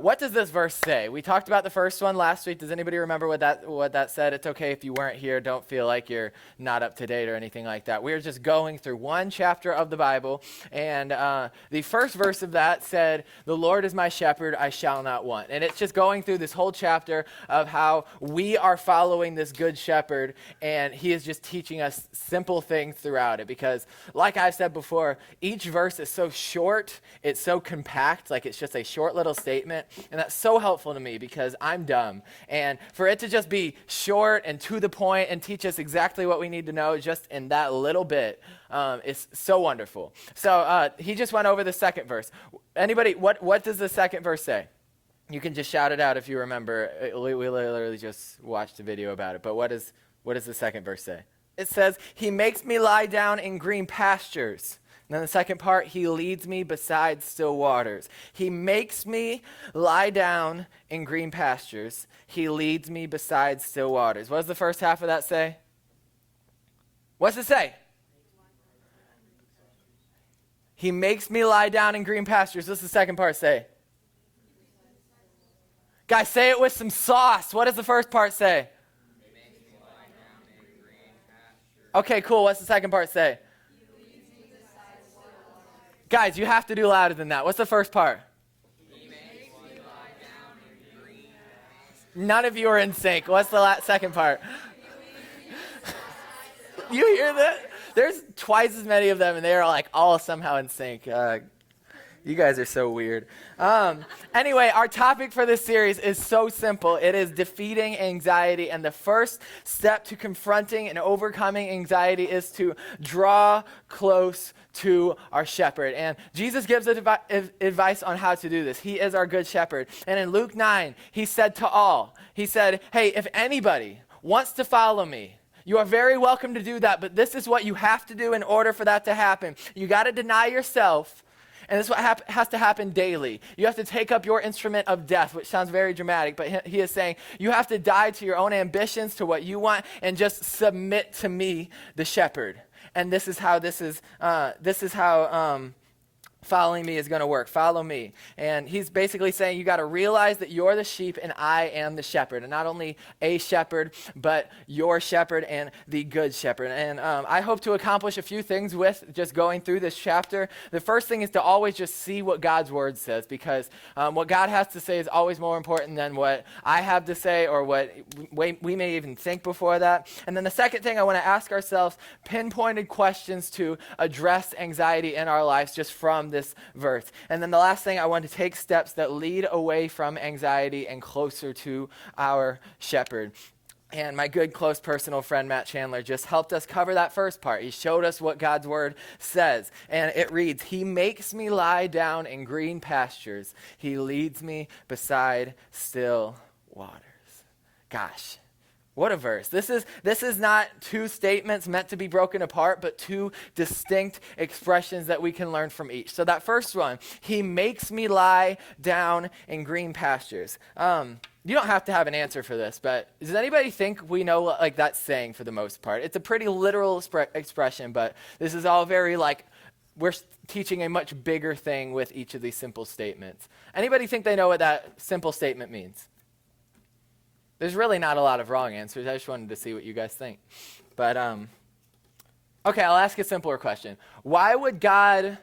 what does this verse say? We talked about the first one last week. Does anybody remember what that said? It's okay if you weren't here. Don't feel like you're not up to date or anything like that. We're just going through one chapter of the Bible, and the first verse of that said, "The Lord is my shepherd, I shall not want." And it's just going through this whole chapter of how we are following this good shepherd, and he is just teaching us simple things throughout it. Because, like I've said before, each verse is so short, it's so compact, like it's just a short little statement. And that's so helpful to me because I'm dumb. And for it to just be short and to the point and teach us exactly what we need to know just in that little bit is so wonderful. So he just went over the second verse. Anybody, what does the second verse say? You can just shout it out if you remember. We literally just watched a video about it. But what does the second verse say? It says, "He makes me lie down in green pastures." And then the second part, "He leads me beside still waters." He makes me lie down in green pastures. He leads me beside still waters. What does the first half of that say? What's it say? He makes me lie down in green pastures. What's the second part say? Guys, say it with some sauce. What does the first part say? Okay, cool. What's the second part say? Guys, you have to do louder than that. What's the first part? He makes me lie down in green pastures. None of you are in sync. What's the second part? You hear that? There's twice as many of them, and they are like all somehow in sync. You guys are so weird. Anyway, our topic for this series is so simple. It is defeating anxiety, and the first step to confronting and overcoming anxiety is to draw close to our shepherd. And Jesus gives advice on how to do this. He is our good shepherd. And in Luke 9, he said to all, he said, "Hey, if anybody wants to follow me, you are very welcome to do that, but this is what you have to do in order for that to happen. You got to deny yourself. And this is what has to happen daily. You have to take up your instrument of death," which sounds very dramatic, but he is saying you have to die to your own ambitions, to what you want, and just submit to me, the shepherd. And this is how following me is going to work. Follow me. And he's basically saying you got to realize that you're the sheep and I am the shepherd. And not only a shepherd, but your shepherd and the good shepherd. And I hope to accomplish a few things with just going through this chapter. The first thing is to always just see what God's word says, because what God has to say is always more important than what I have to say or what we may even think before that. And then the second thing, I want to ask ourselves pinpointed questions to address anxiety in our lives just from this verse. And then the last thing, I want to take steps that lead away from anxiety and closer to our shepherd. And my good, close, personal friend, Matt Chandler, just helped us cover that first part. He showed us what God's word says. And it reads, "He makes me lie down in green pastures. He leads me beside still waters." Gosh. What a verse. This is not two statements meant to be broken apart, but two distinct expressions that we can learn from each. So that first one, "He makes me lie down in green pastures." You don't have to have an answer for this, but does anybody think we know like that saying for the most part? It's a pretty literal expression, but this is all very like, we're teaching a much bigger thing with each of these simple statements. Anybody think they know what that simple statement means? There's really not a lot of wrong answers. I just wanted to see what you guys think. But, okay, I'll ask a simpler question. Why would God,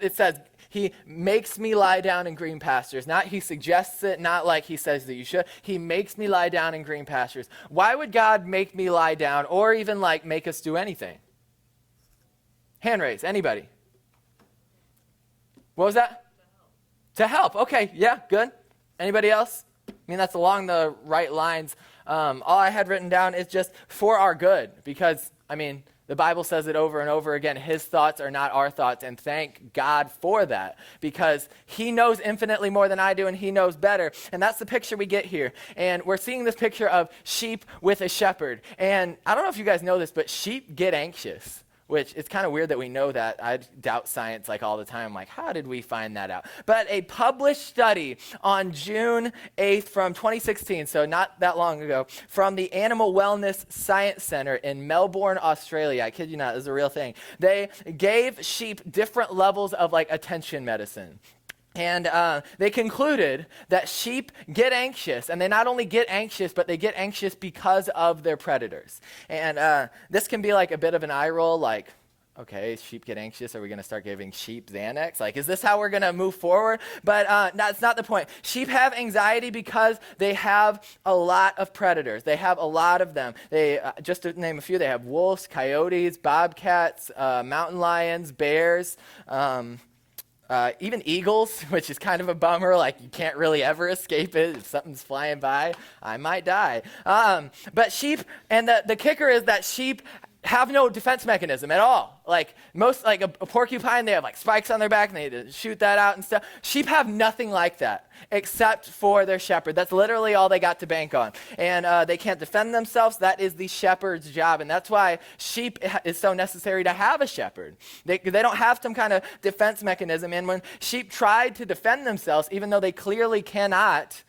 it says, he makes me lie down in green pastures. Not he suggests it, not like he says that you should. He makes me lie down in green pastures. Why would God make me lie down or even like make us do anything? Hand raise, anybody? What was that? To help. Okay, yeah, good. Anybody else? I mean, that's along the right lines. All I had written down is just for our good, because, I mean, the Bible says it over and over again. His thoughts are not our thoughts, and thank God for that, because he knows infinitely more than I do, and he knows better. And that's the picture we get here. And we're seeing this picture of sheep with a shepherd. And I don't know if you guys know this, but sheep get anxious. Which it's kind of weird that we know that. I doubt science like all the time. Like, how did we find that out? But a published study on June 8th from 2016, so not that long ago, from the Animal Wellness Science Center in Melbourne, Australia. I kid you not, this is a real thing. They gave sheep different levels of like attention medicine. And they concluded that sheep get anxious, and they not only get anxious, but they get anxious because of their predators. And this can be like a bit of an eye roll, like, okay, sheep get anxious. Are we going to start giving sheep Xanax? Like, is this how we're going to move forward? But that's not the point. Sheep have anxiety because they have a lot of predators. They have a lot of them. They, just to name a few, they have wolves, coyotes, bobcats, mountain lions, bears, even eagles, which is kind of a bummer. Like, you can't really ever escape it. If something's flying by, I might die. But sheep, and the kicker is that sheep have no defense mechanism at all. Like most, like a porcupine, they have like spikes on their back and they need to shoot that out and stuff. Sheep have nothing like that except for their shepherd. That's literally all they got to bank on. And they can't defend themselves. That is the shepherd's job. And that's why sheep is so necessary to have a shepherd. They don't have some kind of defense mechanism. And when sheep try to defend themselves, even though they clearly cannot,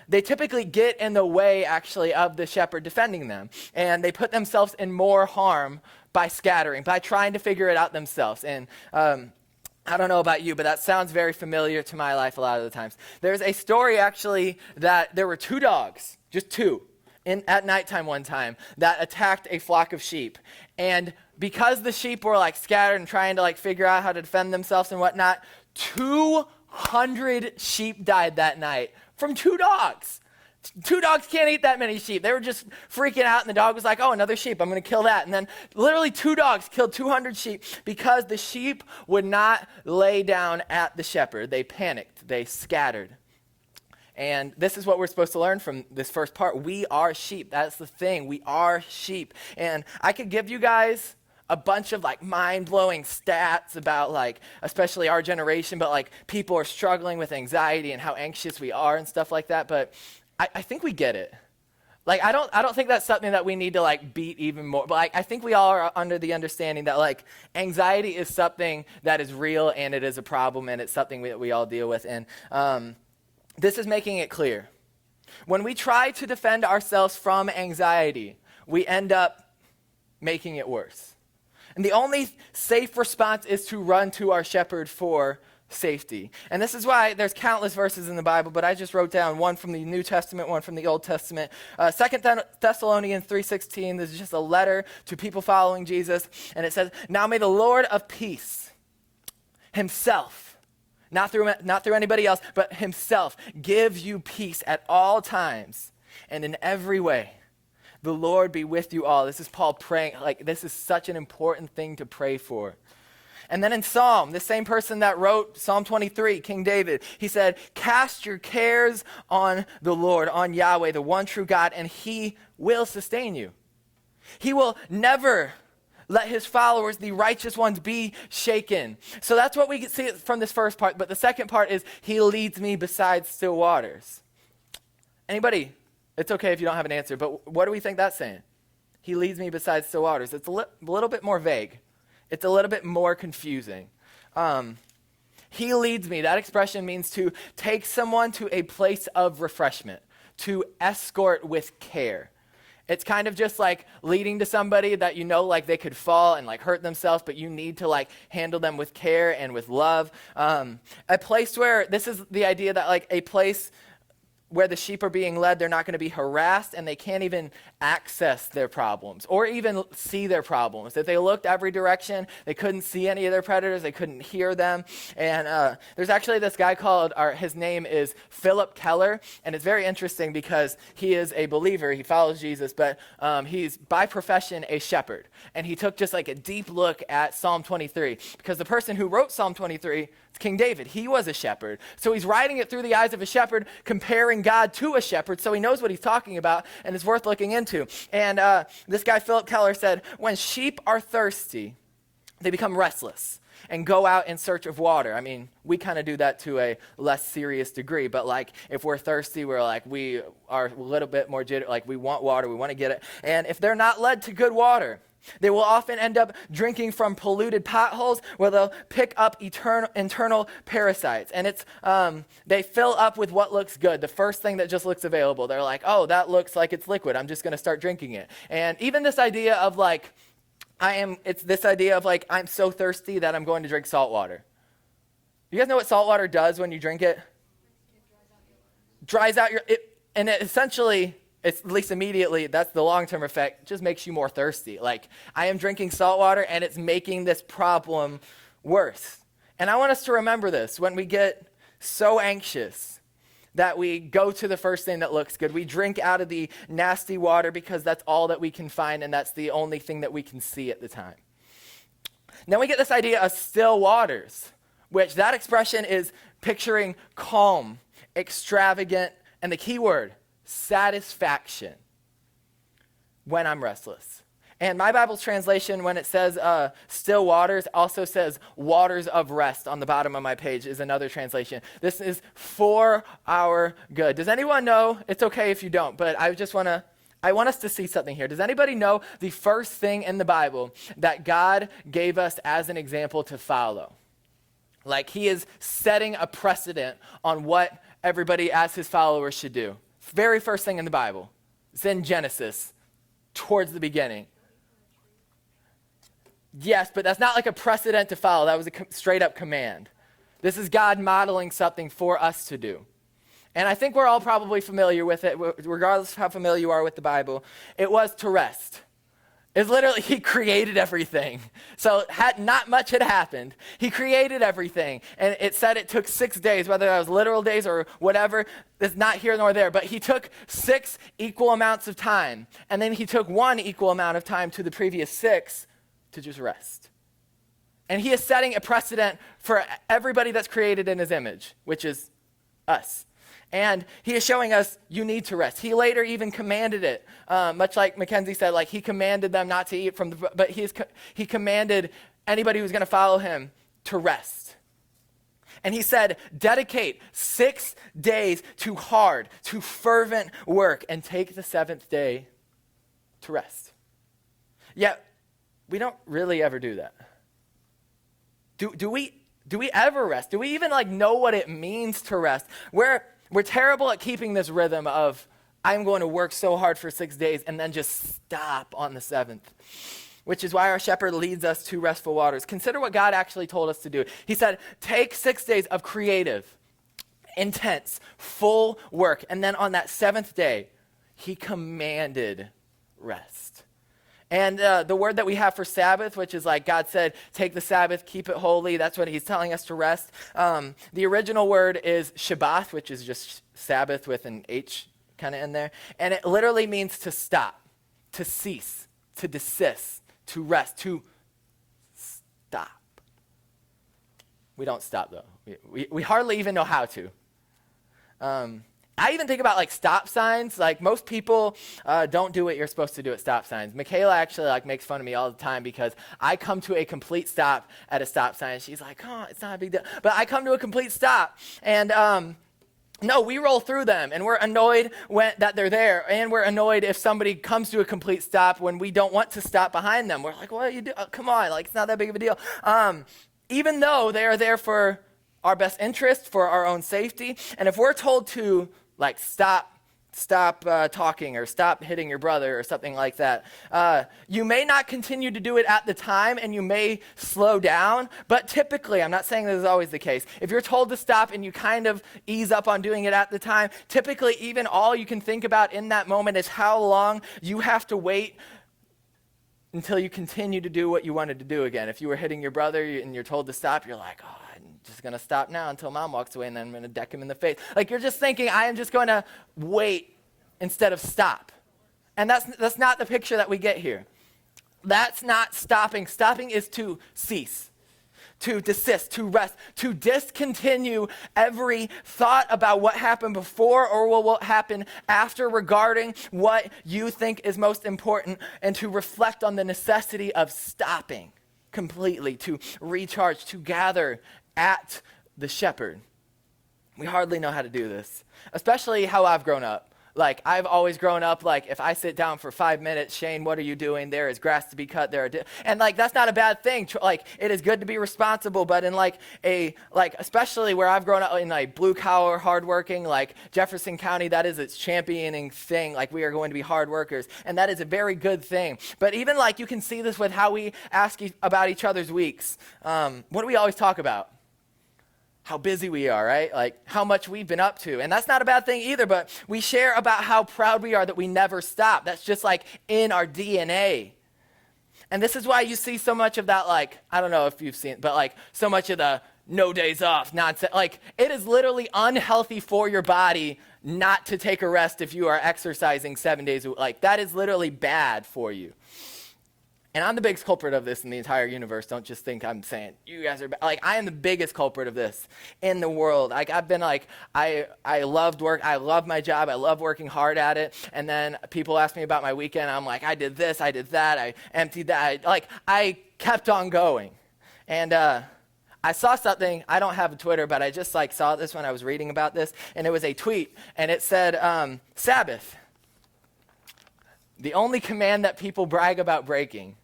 they typically get in the way, actually, of the shepherd defending them. And they put themselves in more harm by scattering, by trying to figure it out themselves. And I don't know about you, but that sounds very familiar to my life a lot of the times. There's a story, actually, that there were two dogs, just two, at nighttime one time, that attacked a flock of sheep. And because the sheep were like scattered and trying to like figure out how to defend themselves and whatnot, 200 sheep died that night from two dogs. Two dogs can't eat that many sheep. They were just freaking out, and the dog was like, oh, another sheep, I'm going to kill that. And then literally two dogs killed 200 sheep because the sheep would not lay down at the shepherd. They panicked. They scattered. And this is what we're supposed to learn from this first part. We are sheep. That's the thing. We are sheep. And I could give you guys a bunch of like mind-blowing stats about like, especially our generation, but like people are struggling with anxiety and how anxious we are and stuff like that. But I think we get it. Like, I don't think that's something that we need to like beat even more. But like, I think we all are under the understanding that like anxiety is something that is real and it is a problem and it's something that we all deal with. And this is making it clear. When we try to defend ourselves from anxiety, we end up making it worse. And the only safe response is to run to our shepherd for safety. And this is why there's countless verses in the Bible, but I just wrote down one from the New Testament, one from the Old Testament. 2 Thessalonians 3:16, this is just a letter to people following Jesus, and it says, now may the Lord of peace himself, not through anybody else, but himself, give you peace at all times and in every way. The Lord be with you all. This is Paul praying. Like, this is such an important thing to pray for. And then in Psalm, the same person that wrote Psalm 23, King David, he said, cast your cares on the Lord, on Yahweh, the one true God, and he will sustain you. He will never let his followers, the righteous ones, be shaken. So that's what we see from this first part. But the second part is, he leads me beside still waters. Anybody? It's okay if you don't have an answer, but what do we think that's saying? He leads me beside still waters. It's a little bit more vague. It's a little bit more confusing. He leads me. That expression means to take someone to a place of refreshment, to escort with care. It's kind of just like leading to somebody that you know like they could fall and like hurt themselves, but you need to like handle them with care and with love. A place where, this is the idea that like a place where the sheep are being led, they're not going to be harassed and they can't even access their problems or even see their problems. If they looked every direction, they couldn't see any of their predators, they couldn't hear them. And there's actually this guy called, his name is Philip Keller, and it's very interesting because he is a believer, he follows Jesus, but he's by profession a shepherd. And he took just like a deep look at Psalm 23 because the person who wrote Psalm 23, King David, he was a shepherd. So he's writing it through the eyes of a shepherd, comparing God to a shepherd, so he knows what he's talking about, and it's worth looking into. And this guy, Philip Keller, said, when sheep are thirsty, they become restless and go out in search of water. I mean, we kind of do that to a less serious degree, but like if we're thirsty, we're like, we are a little bit more like we want water, we want to get it. And if they're not led to good water, they will often end up drinking from polluted potholes where they'll pick up internal parasites. And it's they fill up with what looks good, the first thing that just looks available. They're like, oh, that looks like it's liquid. I'm just going to start drinking it. And even this idea of like, it's this idea of like, I'm so thirsty that I'm going to drink salt water. You guys know what salt water does when you drink it? Dries out and it essentially, it's, at least immediately, that's the long-term effect, it just makes you more thirsty. Like, I am drinking salt water and it's making this problem worse. And I want us to remember this when we get so anxious that we go to the first thing that looks good. We drink out of the nasty water because that's all that we can find and that's the only thing that we can see at the time. Then we get this idea of still waters, which that expression is picturing calm, extravagant, and the key word, satisfaction when I'm restless. And my Bible's translation, when it says still waters, also says waters of rest on the bottom of my page is another translation. This is for our good. Does anyone know? It's okay if you don't, but I want us to see something here. Does anybody know the first thing in the Bible that God gave us as an example to follow? Like, he is setting a precedent on what everybody as his followers should do. Very first thing in the Bible. It's in Genesis, towards the beginning. Yes, but that's not like a precedent to follow. That was a straight up command. This is God modeling something for us to do. And I think we're all probably familiar with it, regardless of how familiar you are with the Bible. It was to rest. It's literally, he created everything. So not much had happened. He created everything. And it said it took 6 days, whether that was literal days or whatever. It's not here nor there. But he took 6 equal amounts of time. And then he took 1 equal amount of time to the previous 6 to just rest. And he is setting a precedent for everybody that's created in his image, which is us. And he is showing us you need to rest. He later even commanded it, much like Mackenzie said, like he commanded them not to eat from the, but he commanded anybody who's going to follow him to rest. And he said, dedicate 6 days to hard, to fervent work, and take the 7th day to rest. Yet, we don't really ever do that. Do we ever rest? Do we even know what it means to rest? We're terrible at keeping this rhythm of, I'm going to work so hard for 6 days and then just stop on the 7th, which is why our shepherd leads us to restful waters. Consider what God actually told us to do. He said, take 6 days of creative, intense, full work, and then on that 7th day, he commanded rest. And the word that we have for Sabbath, which is God said, take the Sabbath, keep it holy. That's what he's telling us to rest. The original word is Shabbat, which is just Sabbath with an H kind of in there. And it literally means to stop, to cease, to desist, to rest, to stop. We don't stop, though. We hardly even know how to. I even think about stop signs. Most people don't do what you're supposed to do at stop signs. Michaela actually makes fun of me all the time because I come to a complete stop at a stop sign. She's like, oh, it's not a big deal. But I come to a complete stop. And no, we roll through them. And we're annoyed that they're there. And we're annoyed if somebody comes to a complete stop when we don't want to stop behind them. We're like, what are you doing? Oh, come on. It's not that big of a deal. Even though they are there for our best interest, for our own safety. And if we're told to stop talking or stop hitting your brother or something like that. You may not continue to do it at the time and you may slow down, but typically, I'm not saying this is always the case, if you're told to stop and you kind of ease up on doing it at the time, typically even all you can think about in that moment is how long you have to wait until you continue to do what you wanted to do again. If you were hitting your brother and you're told to stop, you're like, oh, I'm just going to stop now until mom walks away and then I'm going to deck him in the face. You're just thinking, I am just going to wait instead of stop. And that's not the picture that we get here. That's not stopping. Stopping is to cease, to desist, to rest, to discontinue every thought about what happened before or what will happen after regarding what you think is most important, and to reflect on the necessity of stopping completely, to recharge, to gather at the shepherd. We hardly know how to do this, especially how I've grown up. I've always grown up, if I sit down for 5 minutes, Shane, what are you doing? There is grass to be cut. And that's not a bad thing. It is good to be responsible, but in especially where I've grown up in blue collar, hardworking, Jefferson County, that is its championing thing. We are going to be hard workers. And that is a very good thing. But even you can see this with how we ask about each other's weeks. What do we always talk about? how busy we are, right? Like how much we've been up to. And that's not a bad thing either, but we share about how proud we are that we never stop. That's just like in our DNA. And this is why you see so much of that, like, I don't know if you've seen it, but like so much of the no days off nonsense. Like it is literally unhealthy for your body not to take a rest if you are exercising 7 days a week. Like that is literally bad for you. And I'm the biggest culprit of this in the entire universe. Don't just think I'm saying you guys are bad. Like I am the biggest culprit of this in the world. Like I've been like, I loved work. I love my job. I love working hard at it. And then people ask me about my weekend. I'm like, I did this, I did that. I emptied that. I kept on going. And I saw something. I don't have a Twitter, but I just like saw this when I was reading about this. And it was a tweet. And it said, Sabbath, the only command that people brag about breaking.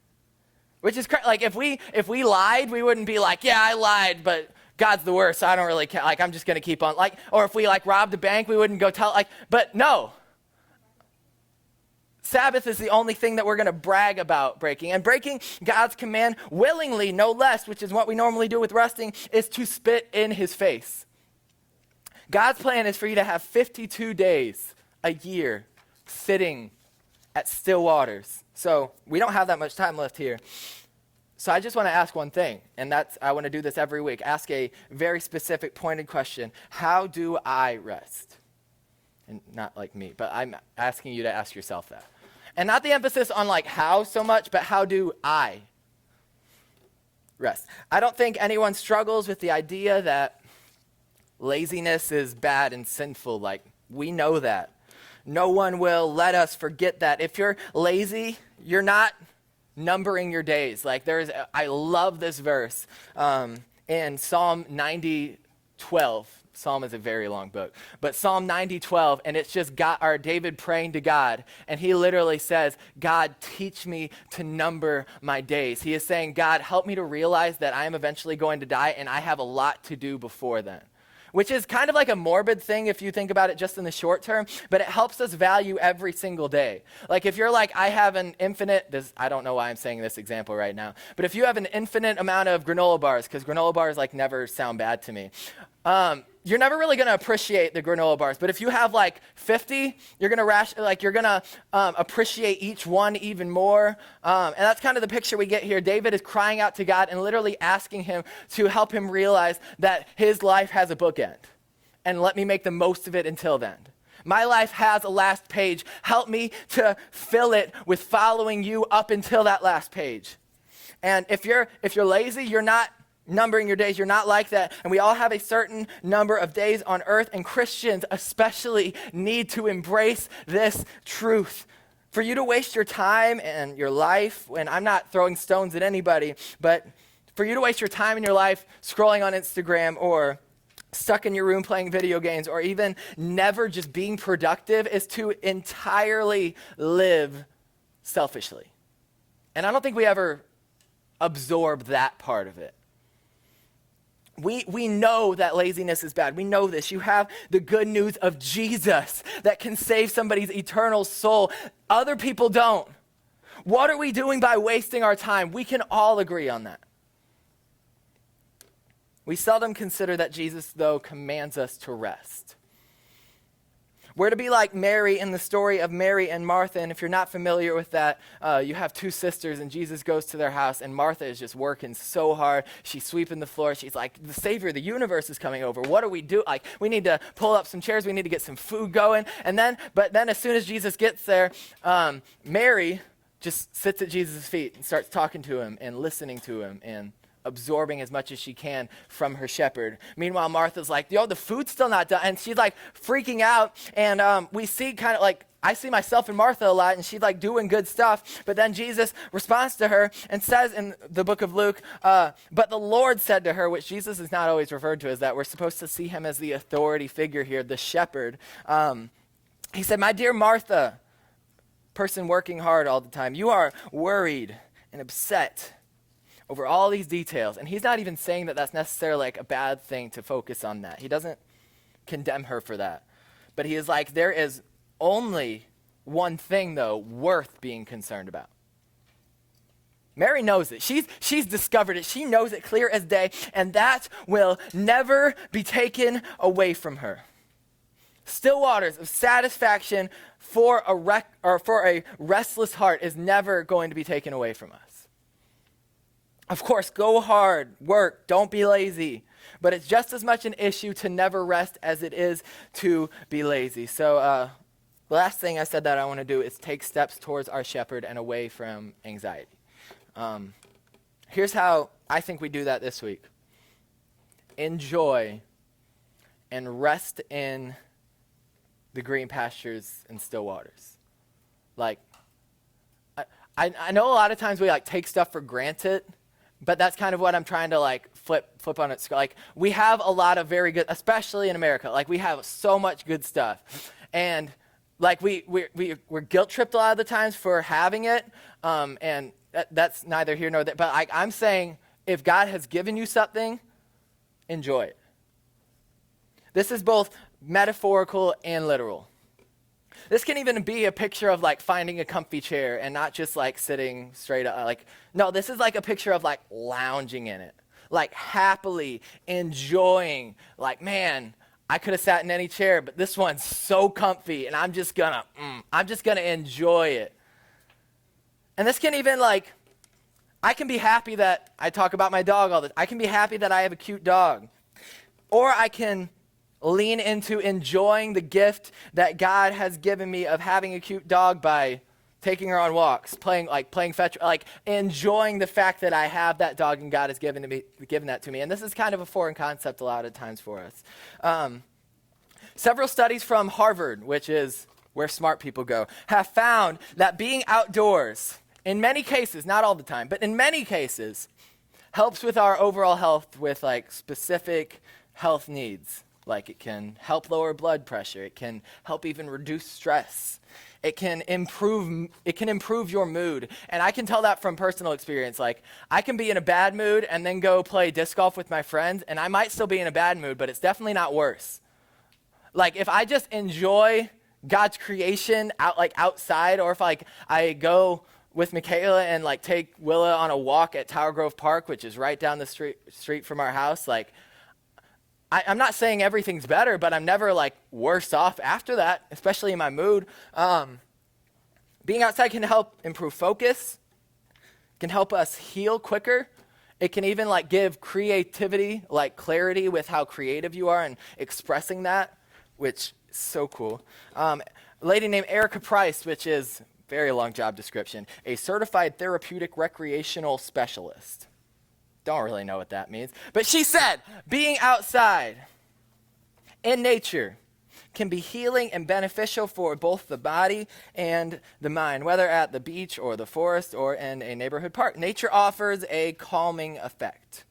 Which is like if we lied, we wouldn't be like, yeah, I lied, but God's the worst, so I don't really care. Like I'm just gonna keep on. Like, or if we like robbed a bank, we wouldn't go tell. Like, but no. Sabbath is the only thing that we're gonna brag about breaking, and breaking God's command willingly, no less, which is what we normally do with resting, is to spit in His face. God's plan is for you to have 52 days a year sitting at still waters. So we don't have that much time left here. So I just want to ask one thing, and I want to do this every week. Ask a very specific, pointed question. How do I rest? And not like me, but I'm asking you to ask yourself that. And not the emphasis on like how so much, but how do I rest? I don't think anyone struggles with the idea that laziness is bad and sinful. Like we know that. No one will let us forget that. If you're lazy, you're not numbering your days. Like I love this verse in Psalm 90:12. Psalm is a very long book, but Psalm 90:12, and it's just David praying to God, and he literally says, God, teach me to number my days. He is saying, God, help me to realize that I am eventually going to die, and I have a lot to do before then. Which is kind of like a morbid thing if you think about it just in the short term, but it helps us value every single day. Like if you're like, I have an infinite, I don't know why I'm saying this example right now, but if you have an infinite amount of granola bars, because granola bars like never sound bad to me, you're never really going to appreciate the granola bars. But if you have like 50, you're going to appreciate each one even more. And that's kind of the picture we get here. David is crying out to God and literally asking him to help him realize that his life has a bookend. And let me make the most of it until then. My life has a last page. Help me to fill it with following you up until that last page. And if you're lazy, you're not numbering your days, you're not like that. And we all have a certain number of days on earth, and Christians especially need to embrace this truth. For you to waste your time and your life, and I'm not throwing stones at anybody, but for you to waste your time in your life scrolling on Instagram or stuck in your room playing video games or even never just being productive is to entirely live selfishly. And I don't think we ever absorb that part of it. We know that laziness is bad. We know this. You have the good news of Jesus that can save somebody's eternal soul. Other people don't. What are we doing by wasting our time? We can all agree on that. We seldom consider that Jesus, though, commands us to rest. We're to be like Mary in the story of Mary and Martha. And if you're not familiar with that, you have two sisters and Jesus goes to their house and Martha is just working so hard. She's sweeping the floor. She's like, the Savior of the universe is coming over. What do we do? Like, we need to pull up some chairs. We need to get some food going. But then as soon as Jesus gets there, Mary just sits at Jesus' feet and starts talking to him and listening to him and absorbing as much as she can from her shepherd. Meanwhile, Martha's like, the food's still not done. And she's like freaking out. And we see kind of like, I see myself in Martha a lot, and she's like doing good stuff. But then Jesus responds to her and says in the book of Luke, but the Lord said to her, which Jesus is not always referred to as that. We're supposed to see him as the authority figure here, the shepherd. He said, my dear Martha, person working hard all the time, you are worried and upset over all these details. And he's not even saying that that's necessarily like a bad thing to focus on that. He doesn't condemn her for that. But he is like, there is only one thing, though, worth being concerned about. Mary knows it. She's discovered it. She knows it clear as day, and that will never be taken away from her. Still waters of satisfaction for a restless heart is never going to be taken away from us. Of course, go hard, work, don't be lazy. But it's just as much an issue to never rest as it is to be lazy. So the last thing I said that I want to do is take steps towards our shepherd and away from anxiety. Here's how I think we do that this week. Enjoy and rest in the green pastures and still waters. Like, I know a lot of times we like take stuff for granted, but that's kind of what I'm trying to like flip on its. Like, we have a lot of very good, especially in America. Like, we have so much good stuff, and like we're guilt tripped a lot of the times for having it, and that's neither here nor there. But I'm saying, if God has given you something, enjoy it. This is both metaphorical and literal. This can even be a picture of like finding a comfy chair and not just like sitting straight up. Like, no, this is like a picture of like lounging in it, like happily enjoying, like, man, I could have sat in any chair, but this one's so comfy and I'm just gonna enjoy it. And this can even like, I can be happy that I talk about my dog all the time. I can be happy that I have a cute dog. Or I can lean into enjoying the gift that God has given me of having a cute dog by taking her on walks, playing fetch, like enjoying the fact that I have that dog and God has given that to me. And this is kind of a foreign concept a lot of times for us. Several studies from Harvard, which is where smart people go, have found that being outdoors, in many cases, not all the time, but in many cases, helps with our overall health with like specific health needs. Like, it can help lower blood pressure. It can help even reduce stress. It can improve your mood. And I can tell that from personal experience. Like, I can be in a bad mood and then go play disc golf with my friends, and I might still be in a bad mood, but it's definitely not worse. Like, if I just enjoy God's creation outside, or if like I go with Michaela and like take Willa on a walk at Tower Grove Park, which is right down the street from our house, like, I'm not saying everything's better, but I'm never like worse off after that, especially in my mood. Being outside can help improve focus, can help us heal quicker. It can even like give creativity, like clarity with how creative you are and expressing that, which is so cool. A lady named Erica Price, which is very long job description, a certified therapeutic recreational specialist. Don't really know what that means. But she said, being outside in nature can be healing and beneficial for both the body and the mind, whether at the beach or the forest or in a neighborhood park. Nature offers a calming effect.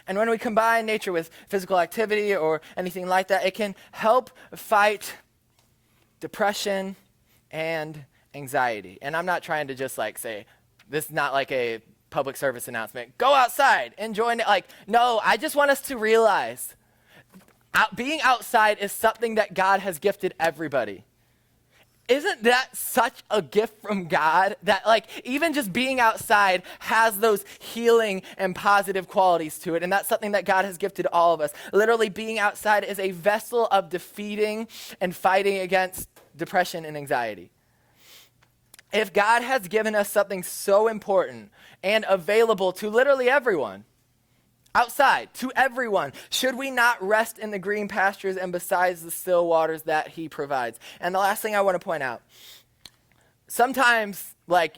And when we combine nature with physical activity or anything like that, it can help fight depression and anxiety. And I'm not trying to just like say, this is not like a public service announcement. Go outside, enjoy it. Like, no, I just want us to realize being outside is something that God has gifted everybody. Isn't that such a gift from God that like even just being outside has those healing and positive qualities to it? And that's something that God has gifted all of us. Literally, being outside is a vessel of defeating and fighting against depression and anxiety. If God has given us something so important and available to literally everyone, outside, to everyone, should we not rest in the green pastures and besides the still waters that he provides? And the last thing I want to point out, sometimes like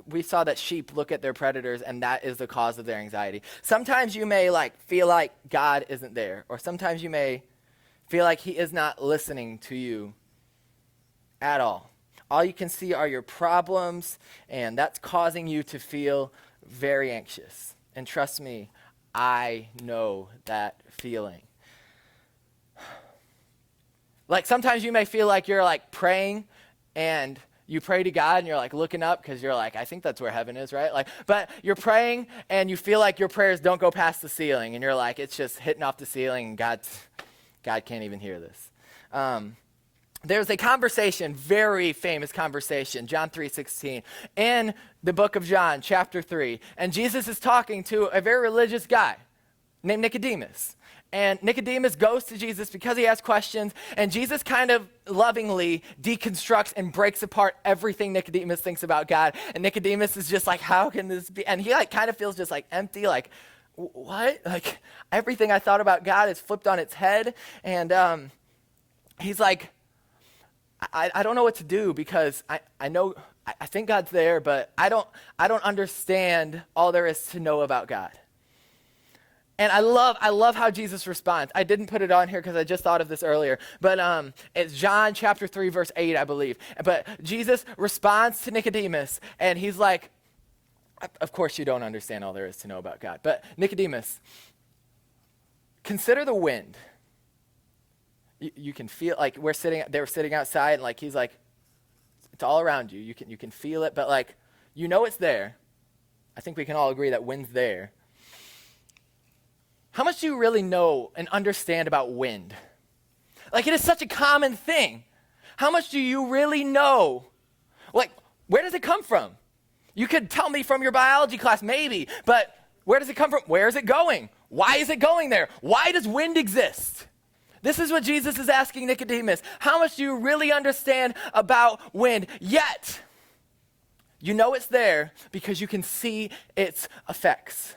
we saw that sheep look at their predators and that is the cause of their anxiety. Sometimes you may like feel like God isn't there, or sometimes you may feel like he is not listening to you at all. All you can see are your problems, and that's causing you to feel very anxious. And trust me, I know that feeling. Like sometimes you may feel like you're like praying and you pray to God and you're like looking up because you're like, I think that's where heaven is, right? Like, but you're praying and you feel like your prayers don't go past the ceiling and you're like, it's just hitting off the ceiling and God can't even hear this. there's a conversation, very famous conversation, John 3:16, in the book of John, chapter 3. And Jesus is talking to a very religious guy named Nicodemus. And Nicodemus goes to Jesus because he has questions, and Jesus kind of lovingly deconstructs and breaks apart everything Nicodemus thinks about God. And Nicodemus is just like, how can this be? And he like kind of feels just like empty, like, what? Like everything I thought about God is flipped on its head. And he's like, I don't know what to do because I know, I think God's there, but I don't understand all there is to know about God. And I love how Jesus responds. I didn't put it on here because I just thought of this earlier, but it's John chapter 3, verse 8, I believe. But Jesus responds to Nicodemus, and he's like, of course you don't understand all there is to know about God, but Nicodemus, consider the wind. You can feel, like they were sitting outside, and like he's like, it's all around you. You can feel it, but like, you know it's there. I think we can all agree that wind's there. How much do you really know and understand about wind? Like, it is such a common thing. How much do you really know? Like, where does it come from? You could tell me from your biology class, maybe, but where does it come from? Where is it going? Why is it going there? Why does wind exist? This is what Jesus is asking Nicodemus. How much do you really understand about wind? Yet, you know it's there because you can see its effects.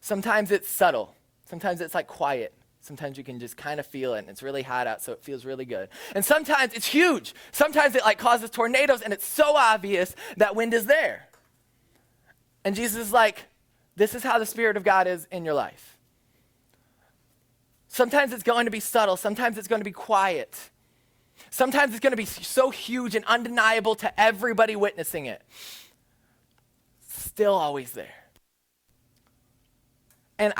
Sometimes it's subtle. Sometimes it's like quiet. Sometimes you can just kind of feel it, and it's really hot out, so it feels really good. And sometimes it's huge. Sometimes it like causes tornadoes, and it's so obvious that wind is there. And Jesus is like, this is how the Spirit of God is in your life. Sometimes it's going to be subtle. Sometimes it's going to be quiet. Sometimes it's going to be so huge and undeniable to everybody witnessing it. Still always there. And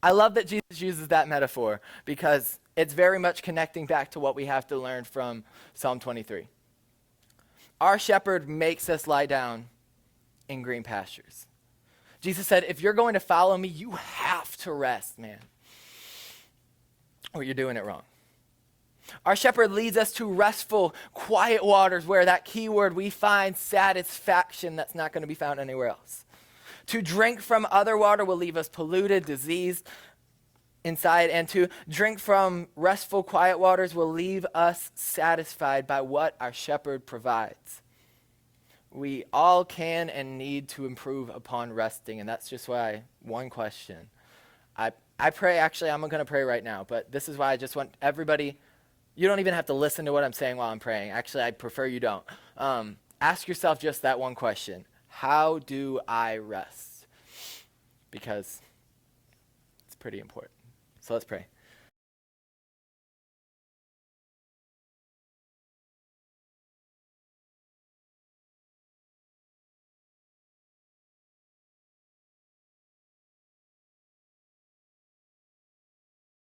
I love that Jesus uses that metaphor because it's very much connecting back to what we have to learn from Psalm 23. Our shepherd makes us lie down in green pastures. Jesus said, if you're going to follow me, you have to rest, man, or you're doing it wrong. Our shepherd leads us to restful, quiet waters where that key word we find satisfaction that's not going to be found anywhere else. To drink from other water will leave us polluted, diseased inside, and to drink from restful, quiet waters will leave us satisfied by what our shepherd provides. We all can and need to improve upon resting, and that's just why, one question. I pray, actually, I'm going to pray right now, but this is why I just want everybody, you don't even have to listen to what I'm saying while I'm praying. Actually, I prefer you don't. Ask yourself just that one question. How do I rest? Because it's pretty important. So let's pray.